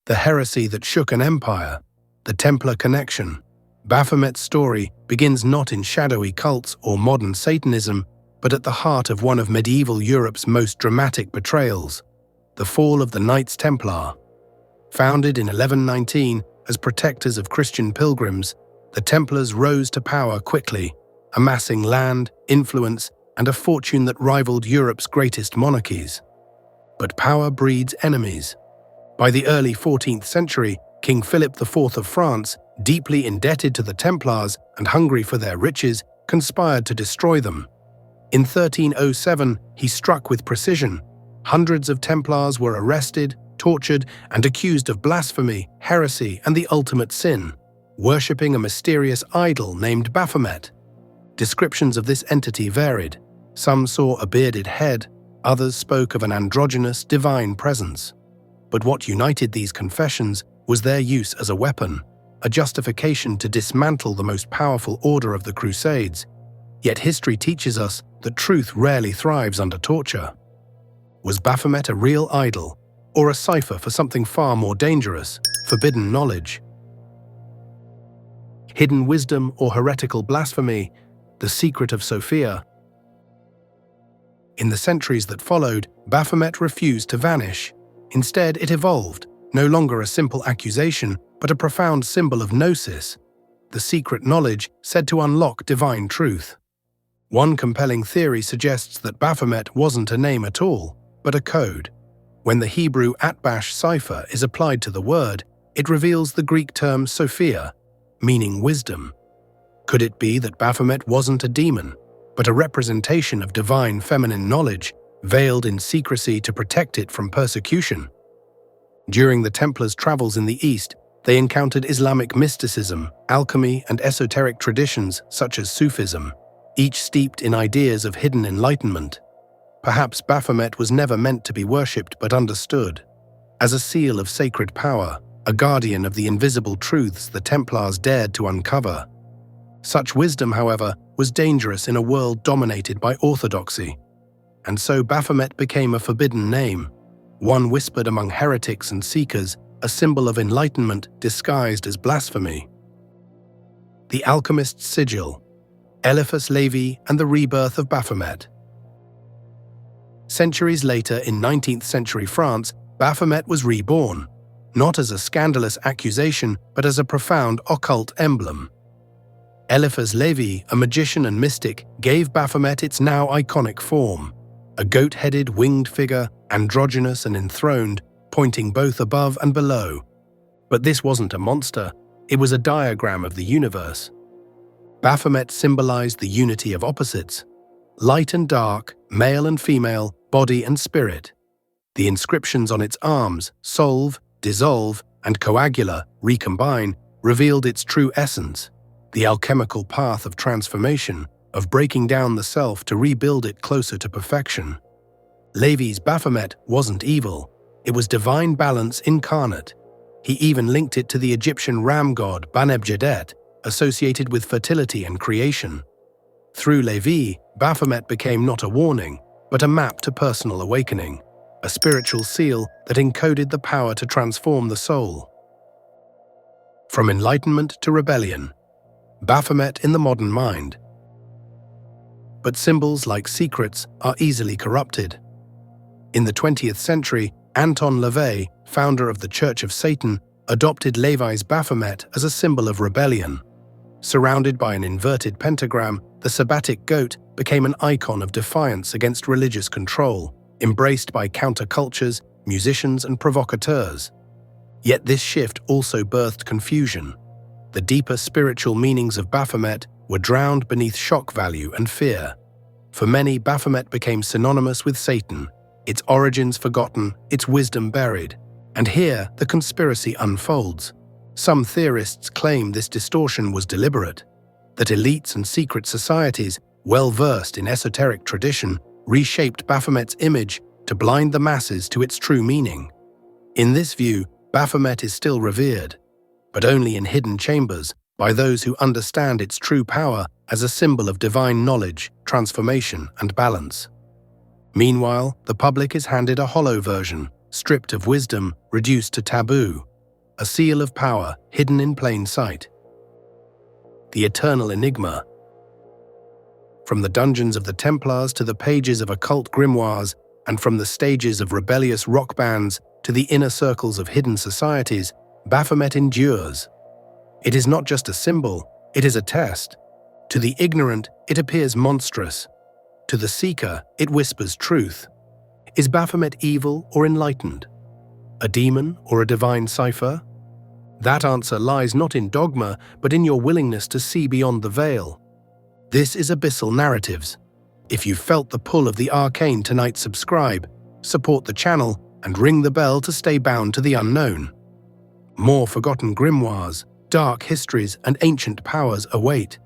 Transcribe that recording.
The heresy that shook an empire, the Templar connection. Baphomet's story begins not in shadowy cults or modern Satanism, but at the heart of one of medieval Europe's most dramatic betrayals, the fall of the Knights Templar. Founded in 1119 as protectors of Christian pilgrims, the Templars rose to power quickly, amassing land, influence, and a fortune that rivaled Europe's greatest monarchies. But power breeds enemies. By the early 14th century, King Philip IV of France, deeply indebted to the Templars and hungry for their riches, conspired to destroy them. In 1307, he struck with precision. Hundreds of Templars were arrested, tortured, and accused of blasphemy, heresy, and the ultimate sin, worshipping a mysterious idol named Baphomet. Descriptions of this entity varied. Some saw a bearded head, others spoke of an androgynous, divine presence. But what united these confessions was their use as a weapon, a justification to dismantle the most powerful order of the Crusades. Yet history teaches us that truth rarely thrives under torture. Was Baphomet a real idol, or a cipher for something far more dangerous, forbidden knowledge? Hidden wisdom or heretical blasphemy, the secret of Sophia. In the centuries that followed, Baphomet refused to vanish. Instead, it evolved, no longer a simple accusation, but a profound symbol of Gnosis, the secret knowledge said to unlock divine truth. One compelling theory suggests that Baphomet wasn't a name at all, but a code. When the Hebrew Atbash cipher is applied to the word, it reveals the Greek term Sophia, meaning wisdom. Could it be that Baphomet wasn't a demon, but a representation of divine feminine knowledge, veiled in secrecy to protect it from persecution? During the Templars' travels in the East, they encountered Islamic mysticism, alchemy, and esoteric traditions such as Sufism, each steeped in ideas of hidden enlightenment. Perhaps Baphomet was never meant to be worshipped but understood. As a seal of sacred power, a guardian of the invisible truths the Templars dared to uncover. Such wisdom, however, was dangerous in a world dominated by orthodoxy. And so Baphomet became a forbidden name, one whispered among heretics and seekers, a symbol of enlightenment disguised as blasphemy. The Alchemist's Sigil, Éliphas, Lévi, and the rebirth of Baphomet. Centuries later, in 19th century France, Baphomet was reborn, not as a scandalous accusation, but as a profound occult emblem. Éliphas Lévi, a magician and mystic, gave Baphomet its now iconic form, a goat-headed winged figure, androgynous and enthroned, pointing both above and below. But this wasn't a monster, it was a diagram of the universe. Baphomet symbolized the unity of opposites, light and dark, male and female, body and spirit. The inscriptions on its arms, solve, dissolve, and coagula, recombine, revealed its true essence, the alchemical path of transformation, of breaking down the self to rebuild it closer to perfection. Lévi's Baphomet wasn't evil, it was divine balance incarnate. He even linked it to the Egyptian ram god Baphomet, associated with fertility and creation. Through Lévi, Baphomet became not a warning, but a map to personal awakening, a spiritual seal that encoded the power to transform the soul. From enlightenment to rebellion, Baphomet in the modern mind. But symbols, like secrets, are easily corrupted. In the 20th century, Anton LaVey, founder of the Church of Satan, adopted Lévi's Baphomet as a symbol of rebellion. Surrounded by an inverted pentagram, the Sabbatic goat became an icon of defiance against religious control, embraced by countercultures, musicians, and provocateurs. Yet this shift also birthed confusion. The deeper spiritual meanings of Baphomet were drowned beneath shock value and fear. For many, Baphomet became synonymous with Satan, its origins forgotten, its wisdom buried. And here, the conspiracy unfolds. Some theorists claim this distortion was deliberate, that elites and secret societies, well-versed in esoteric tradition, reshaped Baphomet's image to blind the masses to its true meaning. In this view, Baphomet is still revered, but only in hidden chambers, by those who understand its true power as a symbol of divine knowledge, transformation, and balance. Meanwhile, the public is handed a hollow version, stripped of wisdom, reduced to taboo, a seal of power hidden in plain sight. The Eternal Enigma. From the dungeons of the Templars to the pages of occult grimoires, and from the stages of rebellious rock bands to the inner circles of hidden societies, Baphomet endures. It is not just a symbol, it is a test. To the ignorant, it appears monstrous. To the seeker, it whispers truth. Is Baphomet evil or enlightened? A demon or a divine cipher? That answer lies not in dogma, but in your willingness to see beyond the veil. This is Abyssal Narratives. If you felt the pull of the arcane tonight, subscribe, support the channel, and ring the bell to stay bound to the unknown. More forgotten grimoires, dark histories, and ancient powers await.